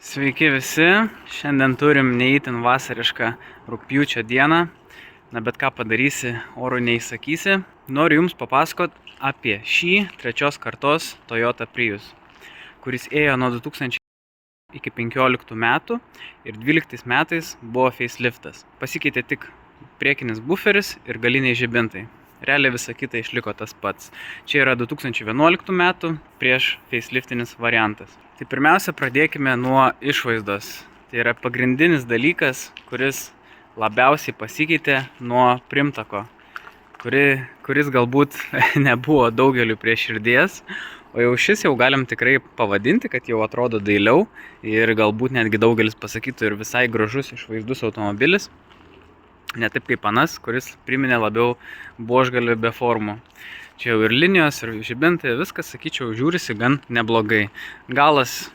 Sveiki visi, šiandien turim neįtin vasarišką rugpjūčio dieną, bet ką padarysi, oro neįsakysi. Noriu Jums papasakot apie šį trečios kartos Toyota Prius, kuris ėjo nuo 2000 iki 15 metų ir 12 metais buvo faceliftas. Pasikeitė tik priekinis buferis ir galiniai žibintai. Realiai visa kita išliko tas pats. Čia yra 2011 metų prieš faceliftinis variantas. Tai pirmiausia, pradėkime nuo išvaizdos. Tai yra pagrindinis dalykas, kuris labiausiai pasikeitė nuo primtako, kuris galbūt nebuvo daugeliu prie širdies, o jau šis jau galim tikrai pavadinti, kad jau atrodo dailiau ir galbūt netgi daugelis pasakytų ir visai gražus išvaizdus automobilis. Ne taip kaip anas, kuris priminė labiau buožgalį be formų. Čia jau ir linijos, ir žibintai, viskas, sakyčiau, žiūrisi gan neblogai. Galas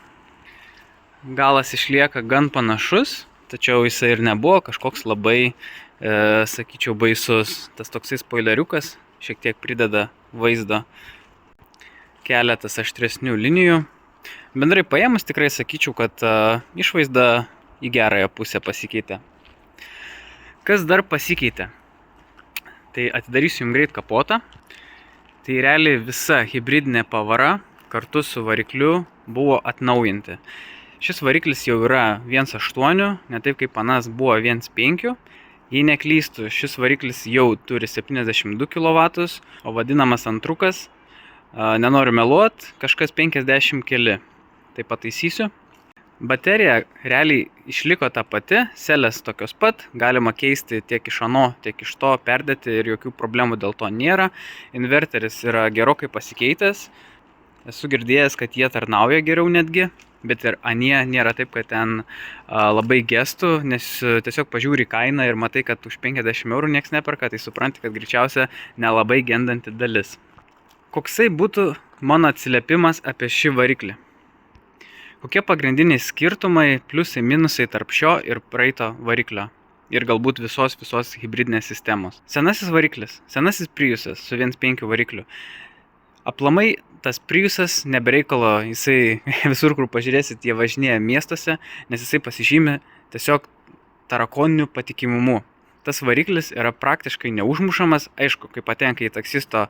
išlieka gan panašus, tačiau jisai ir nebuvo kažkoks labai, sakyčiau, baisus. Tas toksai spoileriukas šiek tiek prideda vaizdo, keletas aštresnių linijų. Bendrai paėmus tikrai sakyčiau, kad išvaizda į gerąją pusę pasikeitė. Kas dar pasikeitė? Tai atidarysiu jums greit kapotą. Tai realiai visa hibridinė pavara kartu su varikliu buvo atnaujinti. Šis variklis jau yra 1.8, ne taip kaip anas buvo 1.5. Jei neklystu, šis variklis jau turi 72 kW, o vadinamas antrukas, nenoriu meluot, kažkas 50 keli. Tai pataisysiu. Baterija realiai išliko ta pati, selės tokios pat, galima keisti tiek iš ano, tiek iš to, perdėti ir jokių problemų dėl to nėra. Inverteris yra gerokai pasikeitęs, esu girdėjęs, kad jie tarnauja geriau netgi, bet ir anie nėra taip, kad ten labai gestų, nes tiesiog pažiūri kainą ir matai, kad už 50 eurų nieks neperka, tai supranti, kad greičiausia nelabai gendanti dalis. Koksai būtų mano atsiliepimas apie šį variklį? Kokie pagrindiniai skirtumai, pliusai, minusai tarp šio ir praeito variklio ir galbūt visos hibridinės sistemos? Senasis variklis, senasis Priusas su 1.5 varikliu. Aplamai tas Priusas nebereikalo, jisai visur, kur pažiūrėsit, jie važinėja miestuose, nes jisai pasižymi tiesiog tarakoniniu patikimumu. Tas variklis yra praktiškai neužmušamas, aišku, kai patenka į taksisto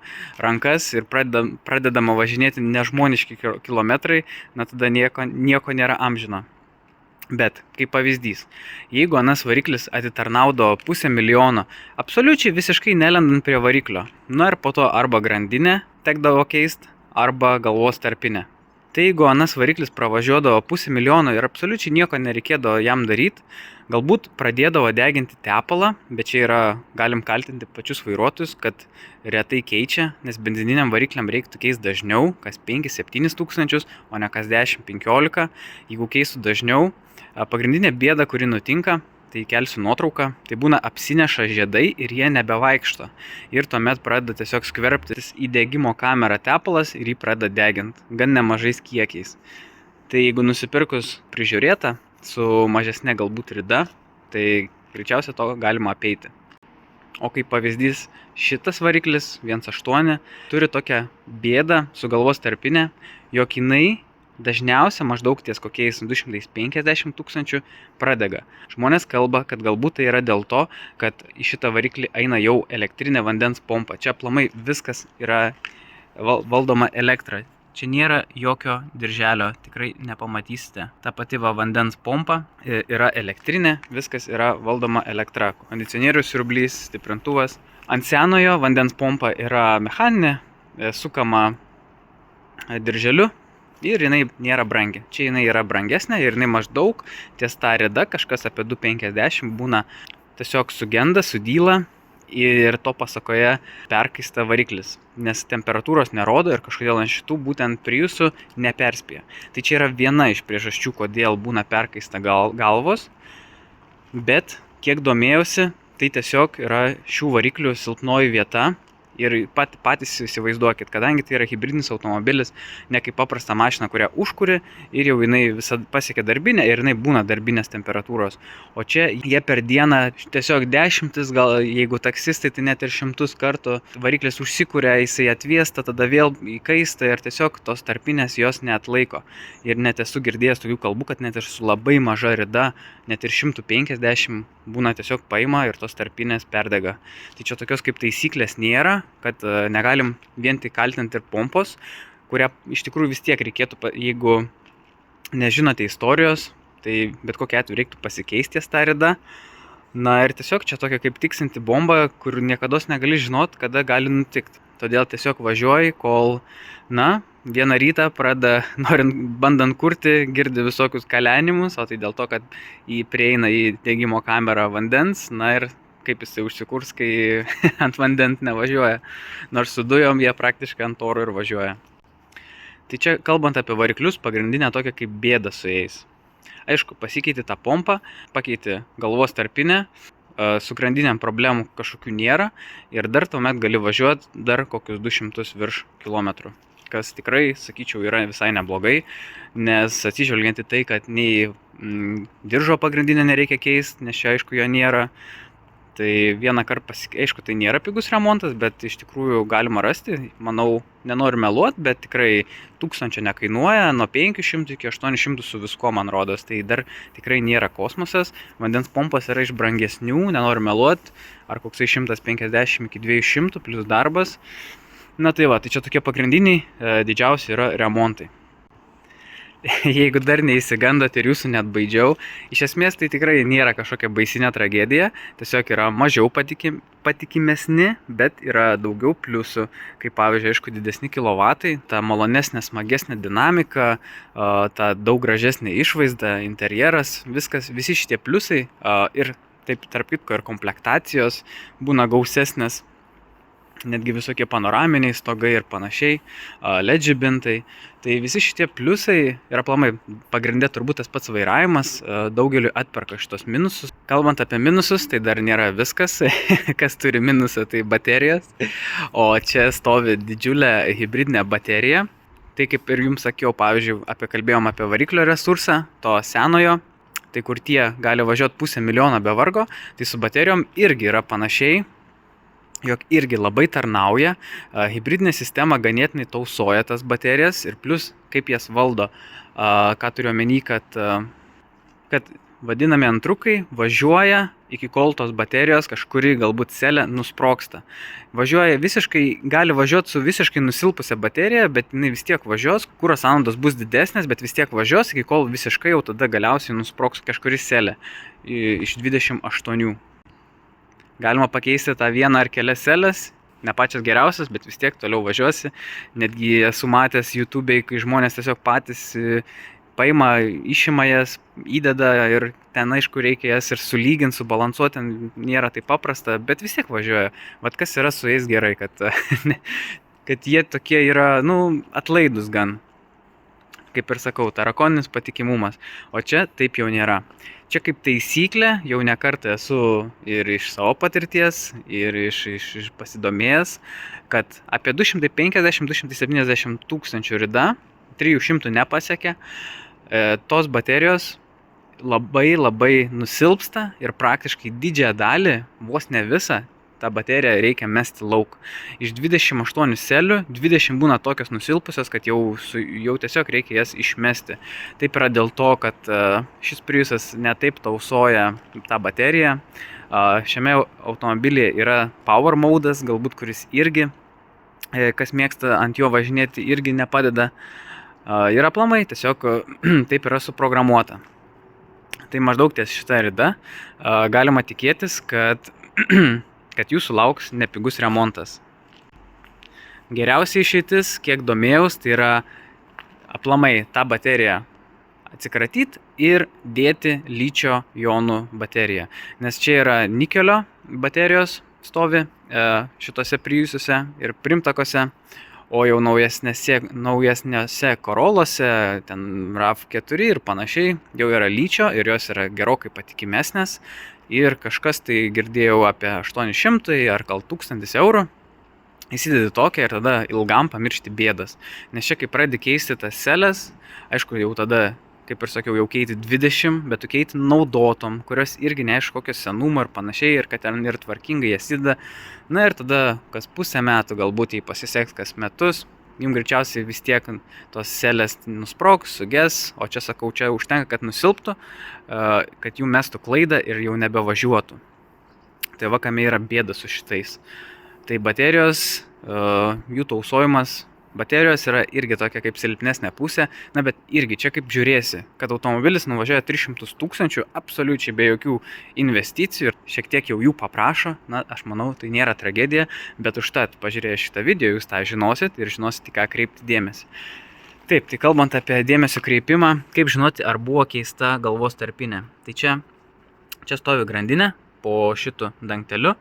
rankas ir pradedama važinėti nežmoniški kilometrai, na tada nieko nėra amžino. Bet, kaip pavyzdys, jeigu anas variklis atitarnaudavo 500 000, absoliučiai visiškai nelendant prie variklio, na ir po to arba grandinę tekdavo keist, arba galvos tarpinę. Tai jeigu anas variklis pravažiuodavo 500 000 ir absoliučiai nieko nereikėdavo jam daryti, galbūt pradėdavo deginti tepalą, bet čia galim kaltinti pačius vairuotojus, kad retai keičia, nes benzininiam varikliam reiktų keisti dažniau, kas 5-7 tūkstančius, o ne kas 10-15. Jeigu keistų dažniau, pagrindinė bėda, kuri nutinka, tai kelsiu nuotrauką, tai būna apsineša žiedai ir jie nebevaikšto. Ir tuomet pradeda tiesiog skverbtis į degimo kamerą tepalas ir jį pradeda deginti, gan nemažais kiekiais. Tai jeigu nusipirkus prižiūrėtą su mažesnė galbūt rida, tai greičiausiai to galima apeiti. O kaip pavyzdys, šitas variklis 1.8 turi tokią bėdą su galvos tarpinė, jog jinai dažniausia maždaug ties kokiais 250 000 pradega. Žmonės kalba, kad galbūt tai yra dėl to, kad į šitą variklį eina jau elektrinė vandens pompa. Čia aplamai viskas yra valdoma elektra. Čia nėra jokio dirželio, tikrai nepamatysite. Ta pati vandens pompa yra elektrinė, viskas yra valdoma elektra. Kondicionierius, siurblys, stiprintuvas. Ant senojo vandens pompa yra mechaninė, sukama dirželiu. Ir jinai nėra brangi. Čia jinai yra brangesnė ir jinai maždaug ties ta rida, kažkas apie 250 būna tiesiog sugenda, sudyla ir to pasakoje perkaista variklis. Nes temperatūros nerodo ir kažkodėl ant šitų būtent Priusų neperspėja. Tai čia yra viena iš priežasčių, kodėl būna perkaista galvos. Bet kiek domėjausi, tai tiesiog yra šių variklių silpnoji vieta. Ir patys įsivaizduokit, kadangi tai yra hybridinis automobilis, ne kaip paprasta mašina, kurią užkuri ir jau jinai visada pasiekia darbinę ir jinai būna darbinės temperatūros. O čia jie per dieną tiesiog dešimtis, gal jeigu taksistai, tai net ir 100 kartų variklis užsikuria, jisai atviesta, tada vėl įkaista ir tiesiog tos tarpinės jos neatlaiko. Ir net esu girdėjęs tokių kalbų, kad net ir su labai maža rida, net ir 150 būna tiesiog paima ir tos tarpinės perdega. Tai čia tokios kaip taisyklės nėra, kad negalim vien tik kaltinti ir pompos, kurią iš tikrųjų vis tiek reikėtų, jeigu nežinote istorijos, tai bet kokiu atveju reiktų pasikeisti ties tą ridą. Na ir tiesiog čia tokia kaip tiksinti bomba, kur niekados negali žinot, kada gali nutikti. Todėl tiesiog važiuoji, kol, vieną rytą bandant kurti, girdi visokius kalenimus, o tai dėl to, kad prieina į degimo kamerą vandens, ir kaip jisai užsikurs, kai ant vandens nevažiuoja. Nors su dujom jie praktiškai ant oro ir važiuoja. Tai čia kalbant apie variklius, pagrindinė tokia kaip bėda su jais. Aišku, pasikeiti tą pompą, pakeiti galvos tarpinę, su grandinėm problemų kažkokių nėra ir dar tuomet gali važiuoti dar kokius 200 virš kilometrų. Kas tikrai, sakyčiau, yra visai neblogai, nes atsižvelgiant į tai, kad nei diržo pagrindinę nereikia keisti, nes čia aišku jo nėra. Tai vieną kartą aišku, tai nėra pigus remontas, bet iš tikrųjų galima rasti. Manau, nenoriu meluoti, bet tikrai 1000 nekainuoja, nuo 500 iki 800 su visko, man rodos. Tai dar tikrai nėra kosmosas. Vandens pompas yra iš brangesnių, nenoriu meluoti, ar koksai 150 iki 200 plus darbas. Tai čia tokie pagrindiniai didžiausi yra remontai. Jeigu dar neįsigandot ir jūsų net baidžiau, iš esmės tai tikrai nėra kažkokia baisinė tragedija, tiesiog yra mažiau patikimesni, bet yra daugiau pliusų, kaip pavyzdžiui, aišku, didesni kilovatai, ta malonesnė, smagesnė dinamika, ta daug gražesnė išvaizda, interjeras, viskas, visi šitie pliusai ir taip tarp kitko ir komplektacijos būna gausesnės. Netgi visokie panoraminiai stogai ir panašiai, LED žibintai. Tai visi šitie pliusai ir aplamai pagrindė turbūt tas pats vairavimas daugeliu atperka šitos minusus. Kalbant apie minusus, tai dar nėra viskas, kas turi minusą, tai baterijos. O čia stovi didžiulė hibridinė baterija. Tai kaip ir jums sakiau, pavyzdžiui, kalbėjom apie variklio resursą, to senojo, tai kur tie gali važiuoti 500 000 be vargo, tai su baterijom irgi yra panašiai. Jog irgi labai tarnauja, hibridinė sistema ganėtinai tausoja tas baterijas ir plus kaip jas valdo, ką turiu omeny, kad vadinami antrukai važiuoja iki kol tos baterijos kažkuri galbūt celė nusprogsta. Gali važiuoti su visiškai nusilpusią bateriją, bet jinai vis tiek važiuos, kuro sąnaudos bus didesnės, bet vis tiek važiuos iki kol visiškai jau tada galiausiai nusprogs kažkuri celė iš 28. Galima pakeisti tą vieną ar kelias celės, ne pačias geriausias, bet vis tiek toliau važiuosi. Netgi esu matęs YouTube'ai, kai žmonės tiesiog patys paima, išima jas, įdeda ir ten aišku reikia jas ir sulyginti, subalansuoti, ten nėra taip paprasta, bet vis tiek važiuoja. Vat kas yra su jais gerai, kad jie tokie yra, atlaidus gan. Kaip ir sakau, tarakoninis patikimumas, o čia taip jau nėra. Čia kaip taisyklė, jau ne kartą esu ir iš savo patirties, ir iš pasidomėjęs, kad apie 250-270 tūkstančių rida, 300 nepasiekia, tos baterijos labai nusilpsta ir praktiškai didžiąją dalį, vos ne visą, tą bateriją reikia mesti lauk. Iš 28 celių, 20 būna tokios nusilpusios, kad jau tiesiog reikia jas išmesti. Taip yra dėl to, kad šis Priusas netaip tausoja tą bateriją. Šiame automobilyje yra power modas, galbūt kuris irgi, kas mėgsta ant jo važinėti, irgi nepadeda. Ir aplamai tiesiog taip yra suprogramuota. Tai maždaug ties šitą rida galima tikėtis, kad jūsų lauks nepigus remontas. Geriausia išeitis, kiek domėjaus, tai yra aplamai tą bateriją atsikratyti ir dėti ličio jonų bateriją. Nes čia yra nikelio baterijos stovi šitose Priusuose ir primtakose, o jau naujesnėse Corolose, ten RAV4 ir panašiai, jau yra ličio ir jos yra gerokai patikimesnės. Ir kažkas tai girdėjau apie 800 ar gal 1000 eurų. įsidedi tokią ir tada ilgam pamiršti bėdas. Nes čia, kai pradedi keisti tas seles, aišku, jau tada, kaip ir sakiau, jau keiti 20, bet tu keiti naudotom, kurios irgi neaišku kokio senumo ir panašiai, ir kad ten ir tvarkingai jas įdeda. Na ir tada kas pusę metų, galbūt jei pasiseks kas metus, jums greičiausiai vis tiek tos selės nusprogs, suges, o čia sakau, čia užtenka, kad nusilptų, kad jų mestų klaidą ir jau nebevažiuotų. Tai va, kame yra bėda su šitais. Tai baterijos, jų tausojimas, baterijos yra irgi tokia kaip silpnesnė pusė, na bet irgi čia kaip žiūrėsi, kad automobilis nuvažiuoja 300 000 absoliučiai be jokių investicijų ir šiek tiek jau jų paprašo, na aš manau, tai nėra tragedija, bet užtat pažiūrėję šitą video jūs tą žinosit ir žinosit, į ką kreipti dėmesį. Taip, tai kalbant apie dėmesio kreipimą, kaip žinoti, ar buvo keista galvos tarpinė. Tai čia stovi grandinė po šitų dangteliu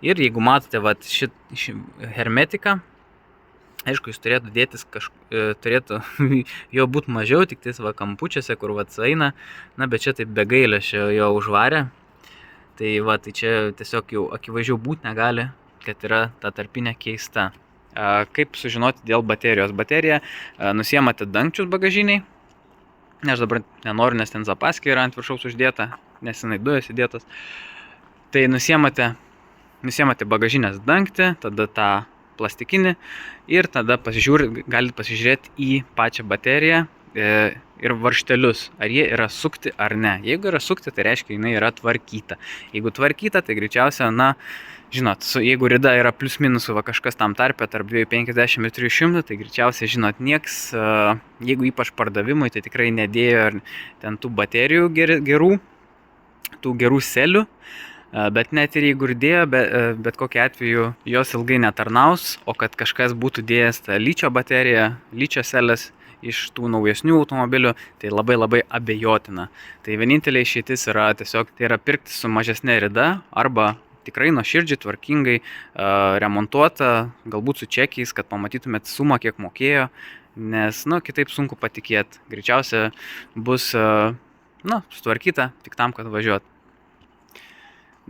ir jeigu matote šį hermetiką, aišku, jis turėtų dėtis turėtų jo būti mažiau, tik tais kampučiuose, kur sueina, na bet čia taip be gailesčio jo užvarė, tai tai čia tiesiog jau akivaizdžiau būti negali, kad yra ta tarpinė keista. Kaip sužinoti dėl baterijos? Baterija nusiemate dangčius bagažiniai, aš dabar nenoriu, nes ten zapaskė yra ant viršaus uždėta, nes jinai dujos įdėtas. Tai nusiemate bagažinės dangtį, tada tą plastikinį ir tada galite pasižiūrėti į pačią bateriją ir varžtelius, ar jie yra sukti ar ne. Jeigu yra sukti, tai reiškia, jinai yra tvarkyta. Jeigu tvarkyta, tai greičiausia, na, žinot, jeigu rida yra plius minus kažkas tam tarpe tarp 250 ir 300, tai greičiausiai, žinot, nieks, jeigu ypač pardavimui, tai tikrai nedėjo ten tų baterijų gerų, tų gerų selių. Bet net ir jeigu ir dėjo, bet kokiu atveju jos ilgai netarnaus, o kad kažkas būtų dėjęs tą ličio bateriją, ličio selės iš tų naujesnių automobilių, tai labai labai abejotina. Tai vienintelė išeitis yra tiesiog tai yra pirkti su mažesnė rida arba tikrai nuoširdžiai, tvarkingai remontuota, galbūt su čekiais, kad pamatytumėt sumą, kiek mokėjo, nes, kitaip sunku patikėti. Greičiausia bus, sutvarkyta tik tam, kad važiuot.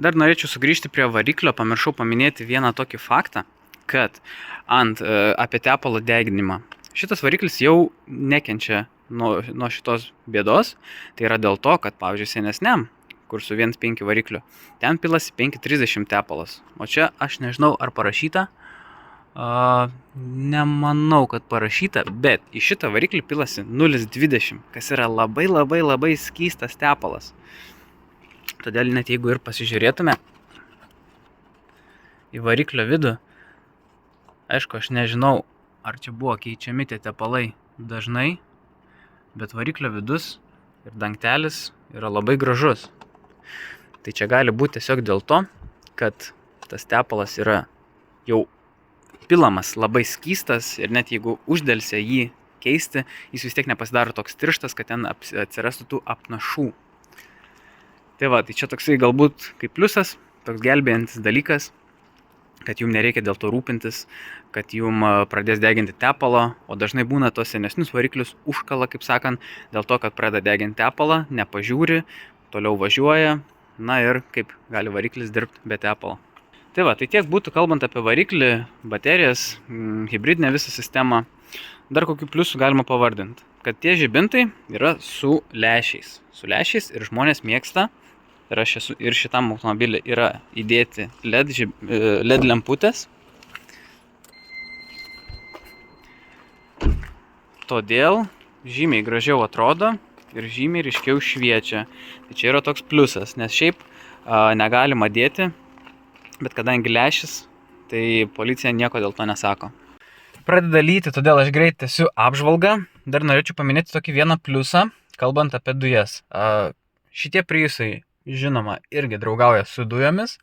Dar norėčiau sugrįžti prie variklio, pamiršau paminėti vieną tokį faktą, kad apie tepalo deginimą. Šitas variklis jau nekenčia nuo šitos bėdos, tai yra dėl to, kad, pavyzdžiui, senesniam, kur su 1.5 varikliu, ten pilasi 5.30 tepalas. O čia aš nežinau, ar parašyta, nemanau, kad parašyta, bet į šitą variklį pilasi 0.20, kas yra labai labai labai skystas tepalas. Todėl net jeigu ir pasižiūrėtume į variklio vidų, aišku, aš nežinau, ar čia buvo keičiami tie tepalai dažnai, bet variklio vidus ir dangtelis yra labai gražus. Tai čia gali būti tiesiog dėl to, kad tas tepalas yra jau pilamas labai skystas ir net jeigu uždelsia jį keisti, jis vis tiek nepasidaro toks tirštas, kad ten atsirastų tų apnašų. Tai tai čia toksai galbūt kaip pliusas, toks gelbėjantis dalykas, kad jums nereikia dėl to rūpintis, kad jums pradės deginti tepalą, o dažnai būna tos senesnius variklius užkala, kaip sakant, dėl to, kad pradeda deginti tepalą, nepažiūri, toliau važiuoja, na ir kaip gali variklis dirbti be tepalo. Tai tiek būtų kalbant apie variklį, baterijas, hibridinę visą sistemą. Dar kokių pliusų galima pavardinti, kad tie žibintai yra su lęšiais. Su lęšiais ir žmonės mėgsta. Ir šitam automobilį yra įdėti LED lemputės. Todėl žymiai gražiau atrodo ir žymiai ryškiau šviečia. Tai čia yra toks pliusas, nes šiaip negalima dėti, bet kadangi lęšis, tai policija nieko dėl to nesako. Pradeda lyti, todėl aš greit tęsiu apžvalgą. Dar norėčiau paminėti tokį vieną pliusą, kalbant apie dujas. Šitie Priusai, žinoma, irgi draugauja su dujomis.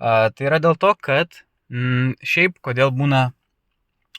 Tai yra dėl to, kad šiaip kodėl būna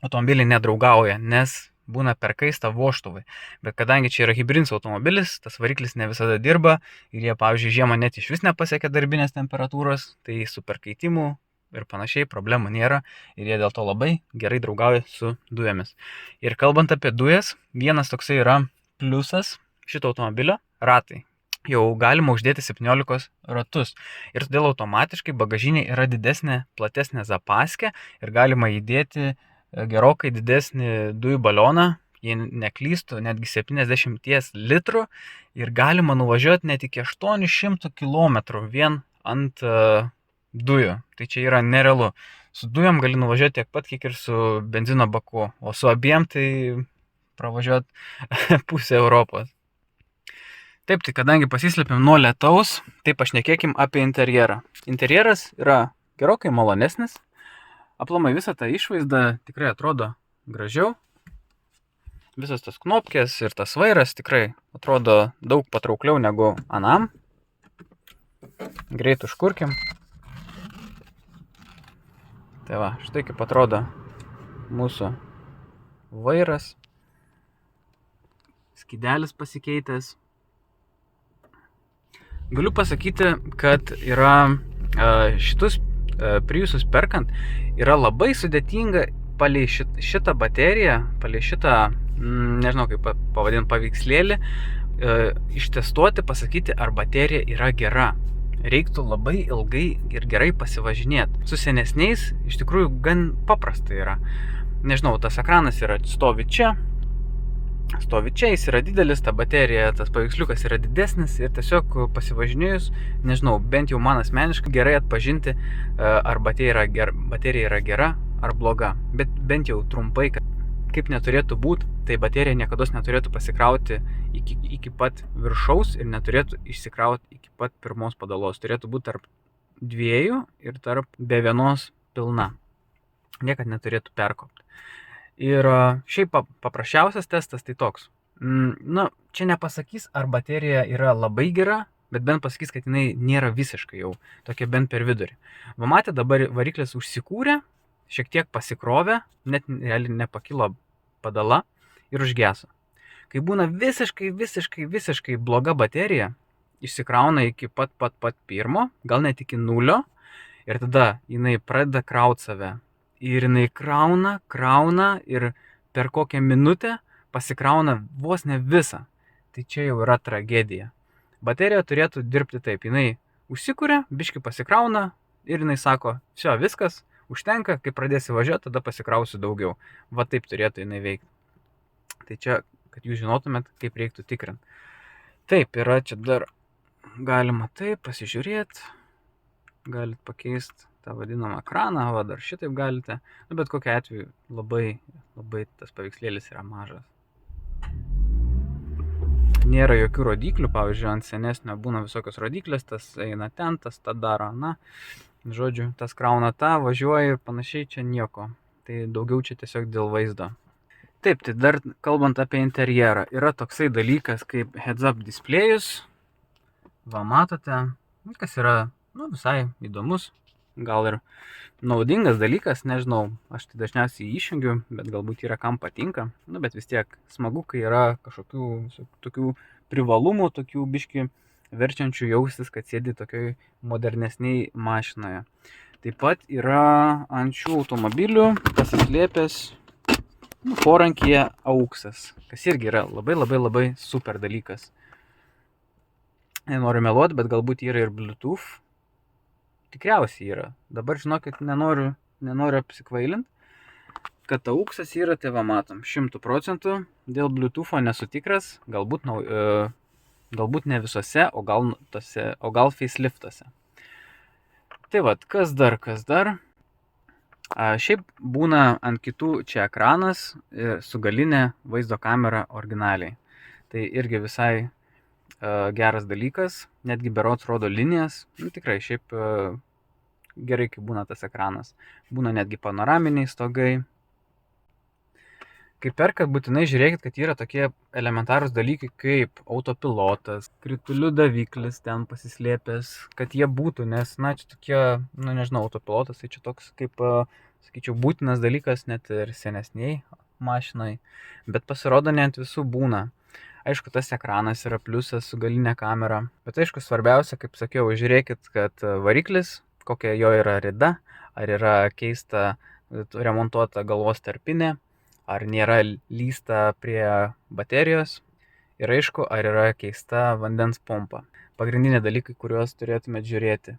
automobiliai nedraugauja, nes būna per kaista vožtuvai. Bet kadangi čia yra hibridinis automobilis, tas variklis ne visada dirba ir jie, pavyzdžiui, žiemą net iš vis nepasiekia darbinės temperatūros, tai su perkaitimu ir panašiai problemų nėra ir jie dėl to labai gerai draugauja su dujomis. Ir kalbant apie dujas, vienas toksai yra pliusas šito automobilio – ratai. jau galima uždėti 17 ratus. Ir todėl automatiškai bagažinė yra didesnė, platesnė zapaskė ir galima įdėti gerokai didesnį dujų balioną, jei neklystu, netgi 70 litrų ir galima nuvažiuoti net iki 800 km vien ant dujų. Tai čia yra nerealu. Su dujom gali nuvažiuoti tiek pat, kiek ir su benzino baku, o su abiem tai pravažiuoti pusę Europos. Taip, tai kadangi pasislėpėm nuo lietaus, tai pašnekėkim apie interjerą. Interjeras yra gerokai malonesnis. Aplamai visą tą išvaizdą tikrai atrodo gražiau. Visas tas knopkės ir tas vairas tikrai atrodo daug patraukliau negu anam. Greit užkurkim. Tai va, štai kaip atrodo mūsų vairas. Skydelis pasikeitęs. Galiu pasakyti, kad yra šitus Priusus perkant yra labai sudėtinga palei šitą bateriją, palei šitą, nežinau kaip pavadinti, paveikslėlį, ištestuoti, pasakyti, ar baterija yra gera. Reiktų labai ilgai ir gerai pasivažinėti. Su senesniais iš tikrųjų gan paprasta yra. Nežinau, tas ekranas stovi čia, jis yra didelis, ta baterija, tas paveiksliukas yra didesnis ir tiesiog pasivažinėjus, nežinau, bent jau man asmeniškai gerai atpažinti, ar baterija yra gera ar bloga. Bet bent jau trumpai, kaip neturėtų būti, tai baterija niekados neturėtų pasikrauti iki pat viršaus ir neturėtų išsikrauti iki pat pirmos padalos. Turėtų būti tarp 2 ir tarp be 1 pilna. Niekad neturėtų perkopti. Ir šiaip paprasčiausias testas tai toks. Čia nepasakys, ar baterija yra labai gera, bet bent pasakys, kad jinai nėra visiškai jau tokia bent per vidurį. Va matė, dabar variklis užsikūrė, šiek tiek pasikrovė, net realiai nepakilo padala ir užgeso. Kai būna visiškai bloga baterija, išsikrauna iki pat pirmo, gal net iki 0 ir tada jinai pradeda krauti save. Ir jinai krauna ir per kokią minutę pasikrauna vos ne visą. Tai čia jau yra tragedija. Baterija turėtų dirbti taip. Jinai užsikuria, biškį pasikrauna ir jinai sako, viskas, užtenka, kai pradėsi važiuoti, tada pasikrausiu daugiau. Va taip turėtų jinai veikti. Tai čia, kad jūs žinotumėt, kaip reiktų tikrinti. Taip, yra čia dar galima taip pasižiūrėti. Galit pakeisti tą vadinamą ekraną, va dar šitaip galite, bet kokiu atveju labai tas paveikslėlis yra mažas. Nėra jokių rodiklių, pavyzdžiui, ant senesnio būna visokios rodiklės, tas eina ten, tas tą daro, žodžiu, tas krauna tą, važiuoja ir panašiai, čia nieko. Tai daugiau čia tiesiog dėl vaizdo. Taip, tai dar kalbant apie interjerą, yra toksai dalykas kaip heads-up displejus. Va matote, kas yra visai įdomus, gal ir naudingas dalykas, nežinau, aš tai dažniausiai išjungiu, bet galbūt yra kam patinka, bet vis tiek smagu, kai yra kažkokių tokių privalumų, tokių biški verčiančių jaustis, kad sėdi tokioj modernesniai mašinoje. Taip pat yra ant šių automobilių pasislėpęs porankyje auksas, kas irgi yra labai super dalykas. Nenoriu meluoti, bet galbūt yra ir Bluetooth. Tikriausiai yra. Dabar žinokit, nenoriu apsikvailinti, kad auksas yra, tai va matom, 100%. Dėl Bluetooth'o nesu tikras, galbūt ne visose, o gal faceliftuose. Tai va, kas dar? Šiaip būna ant kitų čia ekranas su galinė vaizdo kamera originaliai. Tai irgi visai geras dalykas, netgi berods rodo linijas, tikrai šiaip gerai, kai būna tas ekranas. Būna netgi panoraminiai stogai. Kai perkat, būtinai žiūrėkit, kad yra tokie elementarūs dalykai kaip autopilotas, kritulių daviklis ten pasislėpęs, kad jie būtų, nes, čia tokie, nežinau, autopilotas, tai čia toks kaip, sakyčiau, būtinas dalykas net ir senesniai mašinai, bet pasirodo ne ant visų būna. Aišku, tas ekranas yra pliusas su galinė kamera, bet aišku, svarbiausia, kaip sakiau, žiūrėkit, kad variklis, kokia jo yra rida, ar yra keista remontuota galvos tarpinė, ar nėra lysta prie baterijos ir aišku, ar yra keista vandens pompa. Pagrindiniai dalykai, kuriuos turėtumėte žiūrėti.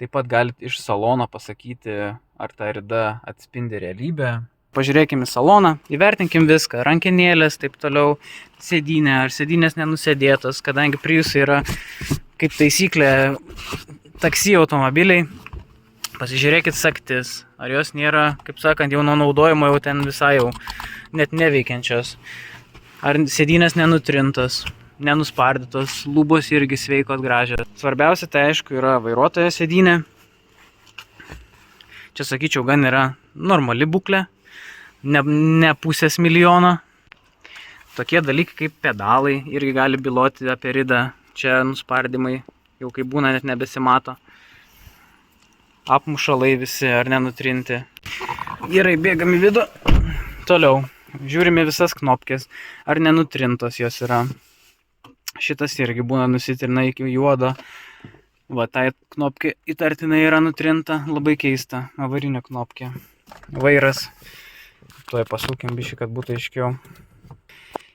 Taip pat galite iš salono pasakyti, ar ta rida atspindi realybę. Pažiūrėkime į saloną, įvertinkim viską, rankenėlės, taip toliau, sėdynė, ar sėdynės nenusėdėtos, kadangi Priusai yra kaip taisyklė taksi automobiliai. Pasižiūrėkit sagtis, ar jos nėra, kaip sakant, jau nuo naudojimo jau ten visai jau net neveikiančios. Ar sėdynės nenutrintos, nenuspardytos, lubos irgi sveikos, gražios. Svarbiausia tai aišku yra vairuotojo sėdynė. Čia sakyčiau gan yra normali būklė, ne pusės milijono. Tokie dalykai kaip pedalai irgi gali byloti apie ridą. Čia nuspardymai jau kaip būna net nebesimato. Apmušalai visi ar nenutrinti. Gerai, bėgam į vidų. Toliau. Žiūrime visas knopkės, ar nenutrintos jos yra. Šitas irgi būna nusitrina iki juodo. Va, tai knopkė įtartinai yra nutrinta, labai keista, avarinė knopkė. Vairas. Tuoj pasukim bišį, kad būtų aiškiau.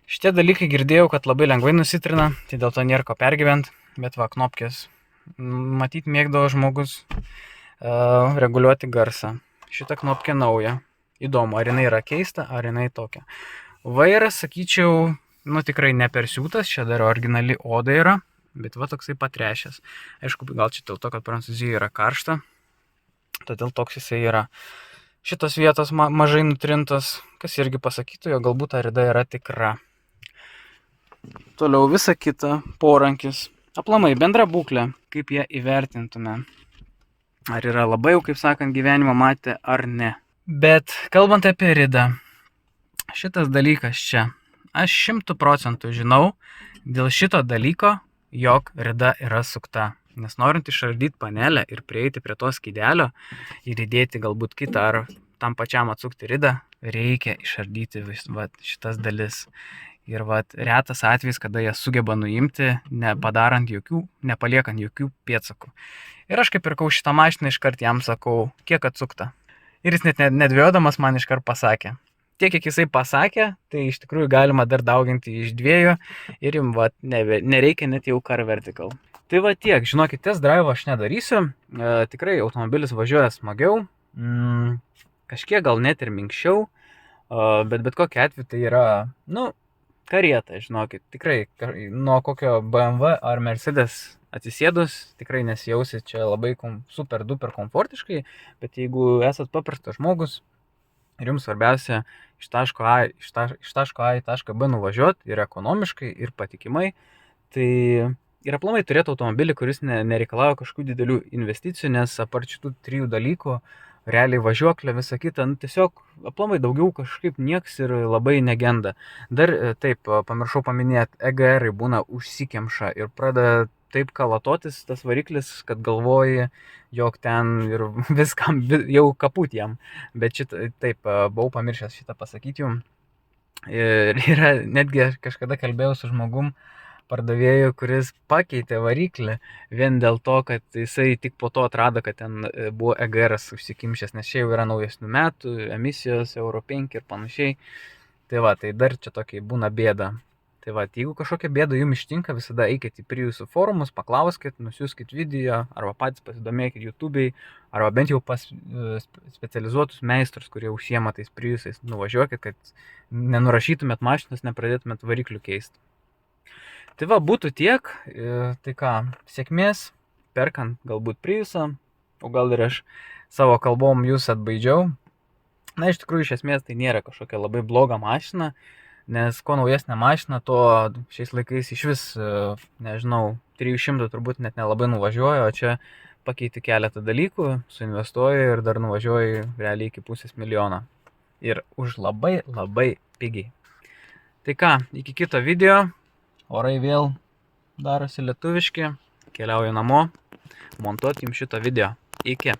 Šitie dalykai girdėjau, kad labai lengvai nusitrina, tai dėl to nėra ko pergyvent. Bet va, knopkės. Matyt, mėgdavo žmogus reguliuoti garsą. Šita knopkė nauja. Įdomu, ar jinai yra keista, ar jinai tokia. Vairas, sakyčiau, tikrai nepersiūtas, čia dar originali oda yra, bet va toksai patrešęs. Aišku, gal čia dėl to, kad Prancūzijoje yra karšta, todėl toks jisai yra. Šitos vietos mažai nutrintos, kas irgi pasakytų, jo galbūt ta rida yra tikra. Toliau visa kita, porankis. Aplamai, bendra būklė, kaip ją įvertintume. Ar yra labai jau, kaip sakant, gyvenimą matę, ar ne. Bet kalbant apie ridą, šitas dalykas čia, aš 100% žinau dėl šito dalyko, jog rida yra sukta. Nes norint išardyti panelę ir prieiti prie to skydelio ir įdėti galbūt kitą ar tam pačiam atsukti ridą, reikia išardyti šitas dalis. Ir retas atvejis, kada ją sugeba nuimti, nepaliekant jokių pėdsakų. Ir aš kai pirkau šitą mašiną, iškart jam sakau, kiek atsukta. Ir jis net nedvėjodamas man iškart pasakė. Tiek, kiek jisai pasakė, tai iš tikrųjų galima dar dauginti iš 2 ir jums nereikia net jau car vertical. Tai va tiek, žinokit, test drive aš nedarysiu. Tikrai automobilis važiuoja smagiau, kažkiek gal net ir minkščiau, bet kokiu atveju tai yra, karieta, žinokit. Tikrai nuo kokio BMW ar Mercedes atsisėdus, tikrai nesijausit čia labai super duper komfortiškai, bet jeigu esat paprastas žmogus ir jums svarbiausia iš taško A į tašką B nuvažiuoti ir ekonomiškai, ir patikimai, tai ir aplamai turėti automobilį, kuris nereikalauja kažkokių didelių investicijų, nes apart šitų 3 dalykų, realiai važiuoklė, visa kita, tiesiog aplamai daugiau kažkaip nieks ir labai negenda. Dar taip, pamiršau paminėti, EGR būna užsikemša ir pradeda taip kalatotis tas variklis, kad galvoji, jog ten ir viskam jau kaput jam. Bet taip, buvau pamiršęs šitą pasakyti jums. Ir yra, netgi kažkada kalbėjau su žmogum, pardavėjų, kuris pakeitė variklį vien dėl to, kad jisai tik po to atrado, kad ten buvo EGR'as užsikimšęs, nes čia jau yra naujesnių metų, emisijos, Euro 5 ir panašiai. Tai dar čia tokia būna bėda. Tai jeigu kažkokia bėda jums ištinka, visada eikit į Priusų forumus, paklauskit, nusiųskit video, arba patys pasidomėkit YouTube'ai, arba bent jau pas specializuotus meistrus, kurie užsiema tais Priusais, nuvažiuokit, kad nenurašytumėt mašinas, nepradėtumėt variklių keisti. Tai būtų tiek, tai ką, sėkmės, perkant galbūt Priusą, o gal ir aš savo kalbom jūs atbaidžiau. Na, iš tikrųjų, iš esmės tai nėra kažkokia labai bloga mašina, nes kuo naujesnė mašina, to šiais laikais iš vis, nežinau, 300 turbūt net nelabai nuvažiuoju, o čia pakeiti keletą dalykų, suinvestuoju ir dar nuvažiuoju realiai iki 500 000. Ir už labai pigiai. Tai ką, iki kito video, orai vėl darosi lietuviški, keliauju namo, montuoti jums šitą video. Iki.